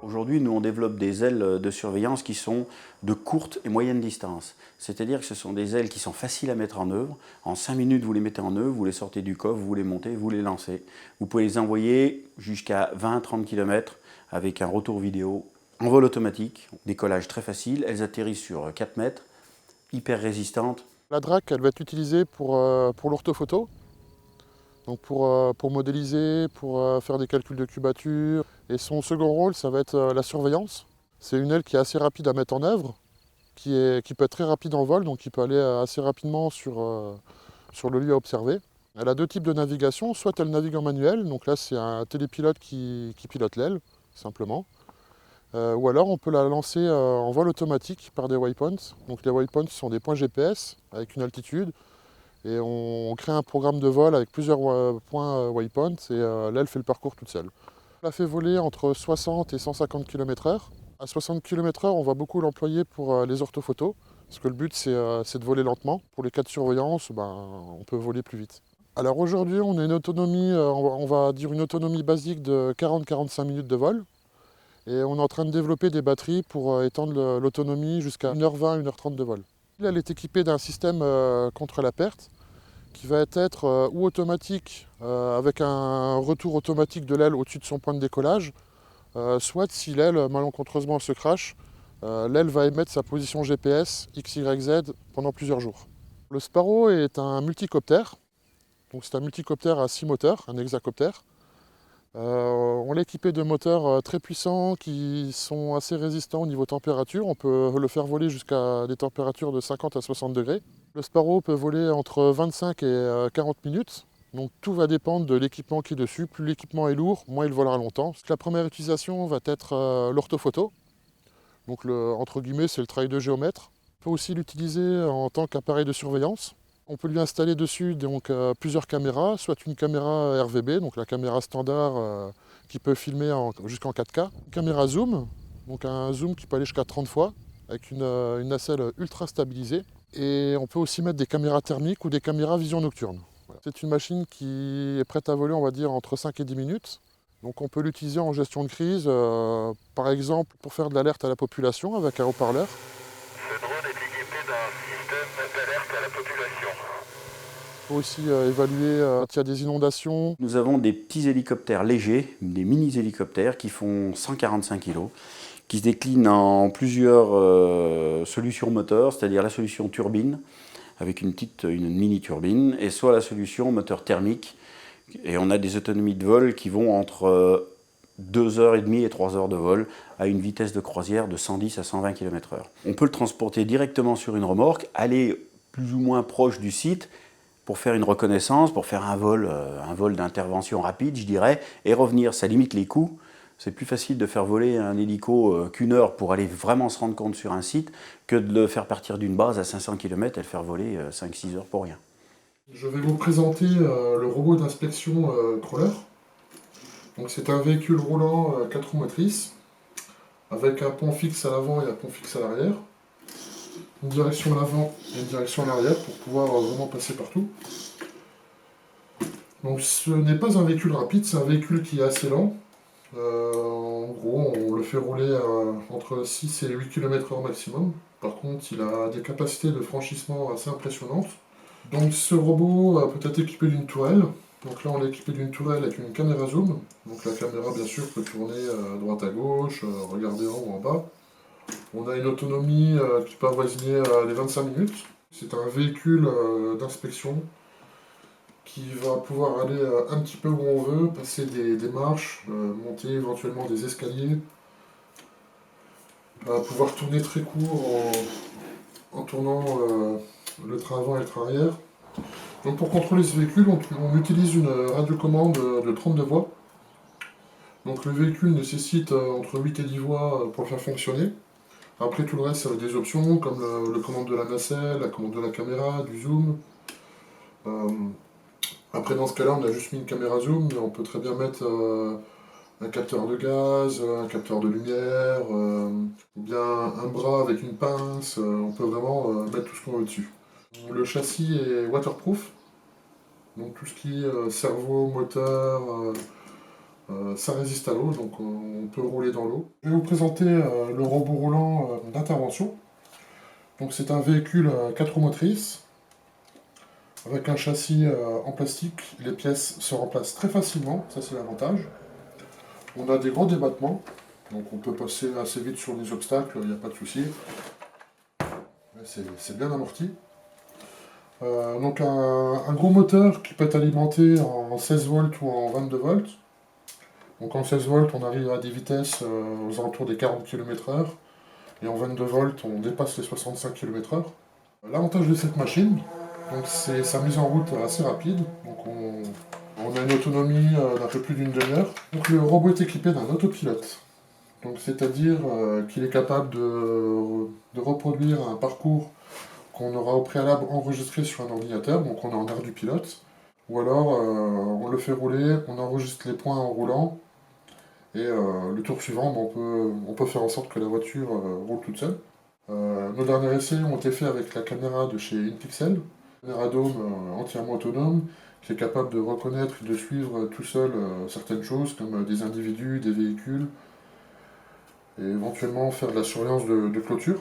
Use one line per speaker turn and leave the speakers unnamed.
Aujourd'hui, nous, on développe des ailes de surveillance qui sont de courte et moyenne distance. C'est-à-dire que ce sont des ailes qui sont faciles à mettre en œuvre. En 5 minutes, vous les mettez en œuvre, vous les sortez du coffre, vous les montez, vous les lancez. Vous pouvez les envoyer jusqu'à 20-30 km avec un retour vidéo en vol automatique. Décollage très facile, elles atterrissent sur 4 mètres, hyper résistantes.
La DRAC, elle va être utilisée pour l'orthophoto. Donc pour modéliser, pour faire des calculs de cubature. Et son second rôle, ça va être la surveillance. C'est une aile qui est assez rapide à mettre en œuvre, qui peut être très rapide en vol, donc qui peut aller assez rapidement sur le lieu à observer. Elle a deux types de navigation, soit elle navigue en manuel, donc là c'est un télépilote qui pilote l'aile, simplement. Ou alors on peut la lancer en vol automatique par des waypoints. Donc les waypoints sont des points GPS avec une altitude. Et on crée un programme de vol avec plusieurs points waypoints et l'aile fait le parcours toute seule. On l'a fait voler entre 60 et 150 km/h. À 60 km/h, on va beaucoup l'employer pour les orthophotos, parce que le but c'est de voler lentement. Pour les cas de surveillance, on peut voler plus vite. Alors aujourd'hui, on a une autonomie, on va dire une autonomie basique de 40-45 minutes de vol. Et on est en train de développer des batteries pour étendre l'autonomie jusqu'à 1h20, 1h30 de vol. Elle est équipée d'un système contre la perte qui va être ou automatique avec un retour automatique de l'aile au-dessus de son point de décollage, soit si l'aile malencontreusement se crache, l'aile va émettre sa position GPS XYZ pendant plusieurs jours. Le Sparrow est un multicoptère, donc c'est un multicoptère à 6 moteurs, un hexacoptère. On l'a équipé de moteurs très puissants qui sont assez résistants au niveau température. On peut le faire voler jusqu'à des températures de 50 à 60 degrés. Le Sparrow peut voler entre 25 et 40 minutes. Donc tout va dépendre de l'équipement qui est dessus. Plus l'équipement est lourd, moins il volera longtemps. La première utilisation va être l'orthophoto. Donc entre guillemets, c'est le travail de géomètre. On peut aussi l'utiliser en tant qu'appareil de surveillance. On peut lui installer dessus plusieurs caméras, soit une caméra RVB, donc la caméra standard qui peut filmer jusqu'en 4K, une caméra zoom, donc un zoom qui peut aller jusqu'à 30 fois, avec une nacelle ultra stabilisée. Et on peut aussi mettre des caméras thermiques ou des caméras vision nocturne. Voilà. C'est une machine qui est prête à voler, on va dire, entre 5 et 10 minutes. Donc on peut l'utiliser en gestion de crise, par exemple pour faire de l'alerte à la population avec un haut-parleur.
Ce drone est équipé d'un système d'alerte à la population.
On peut aussi évaluer quand il y a des inondations.
Nous avons des petits hélicoptères légers, des mini-hélicoptères qui font 145 kg, qui se déclinent en plusieurs solutions moteurs, c'est-à-dire la solution turbine, avec une mini-turbine, et soit la solution moteur thermique. Et on a des autonomies de vol qui vont entre 2h30 et 3 heures de vol à une vitesse de croisière de 110 à 120 km/h. On peut le transporter directement sur une remorque, aller plus ou moins proche du site pour faire une reconnaissance, pour faire un vol d'intervention rapide, je dirais, et revenir. Ça limite les coûts. C'est plus facile de faire voler un hélico qu'une heure pour aller vraiment se rendre compte sur un site que de le faire partir d'une base à 500 km et le faire voler 5-6 heures pour rien.
Je vais vous présenter le robot d'inspection crawler. Donc c'est un véhicule roulant 4 roues motrices avec un pont fixe à l'avant et un pont fixe à l'arrière. Une direction à l'avant et une direction à l'arrière pour pouvoir vraiment passer partout. Donc ce n'est pas un véhicule rapide, c'est un véhicule qui est assez lent. En gros, on le fait rouler entre 6 et 8 km/h maximum. Par contre, il a des capacités de franchissement assez impressionnantes. Donc ce robot peut être équipé d'une tourelle. Donc là, on l'a équipé d'une tourelle avec une caméra zoom. Donc la caméra, bien sûr, peut tourner droite à gauche, regarder en haut ou en bas. On a une autonomie qui peut avoisiner les 25 minutes. C'est un véhicule d'inspection qui va pouvoir aller un petit peu où on veut, passer des marches, monter éventuellement des escaliers, pouvoir tourner très court en tournant le train avant et le train arrière. Donc pour contrôler ce véhicule, on utilise une radiocommande de 32 voix. Donc le véhicule nécessite entre 8 et 10 voix pour le faire fonctionner. Après tout le reste, ça va être des options comme le commande de la nacelle, la commande de la caméra, du zoom. Après dans ce cas-là, on a juste mis une caméra zoom, mais on peut très bien mettre un capteur de gaz, un capteur de lumière, ou bien un bras avec une pince, on peut vraiment mettre tout ce qu'on veut dessus. Le châssis est waterproof, donc tout ce qui est cerveau, moteur, ça résiste à l'eau, donc on peut rouler dans l'eau. Je vais vous présenter le robot roulant d'intervention. Donc c'est un véhicule à 4 roues motrices, avec un châssis en plastique. Les pièces se remplacent très facilement, ça c'est l'avantage. On a des gros débattements, donc on peut passer assez vite sur les obstacles, il n'y a pas de souci. C'est bien amorti. Donc un gros moteur qui peut être alimenté en 16 volts ou en 22 volts. Donc en 16 volts, on arrive à des vitesses aux alentours des 40 km/h. Et en 22 volts, on dépasse les 65 km/h. L'avantage de cette machine, c'est sa mise en route assez rapide. Donc on a une autonomie d'un peu plus d'une demi-heure. Donc le robot est équipé d'un autopilote. Donc c'est-à-dire qu'il est capable de reproduire un parcours qu'on aura au préalable enregistré sur un ordinateur, donc on est en aire du pilote. Ou alors on le fait rouler, on enregistre les points en roulant, et le tour suivant, on peut faire en sorte que la voiture roule toute seule. Nos derniers essais ont été faits avec la caméra de chez InPixel, une caméra dôme entièrement autonome, qui est capable de reconnaître et de suivre tout seul certaines choses, comme des individus, des véhicules, et éventuellement faire de la surveillance de clôture.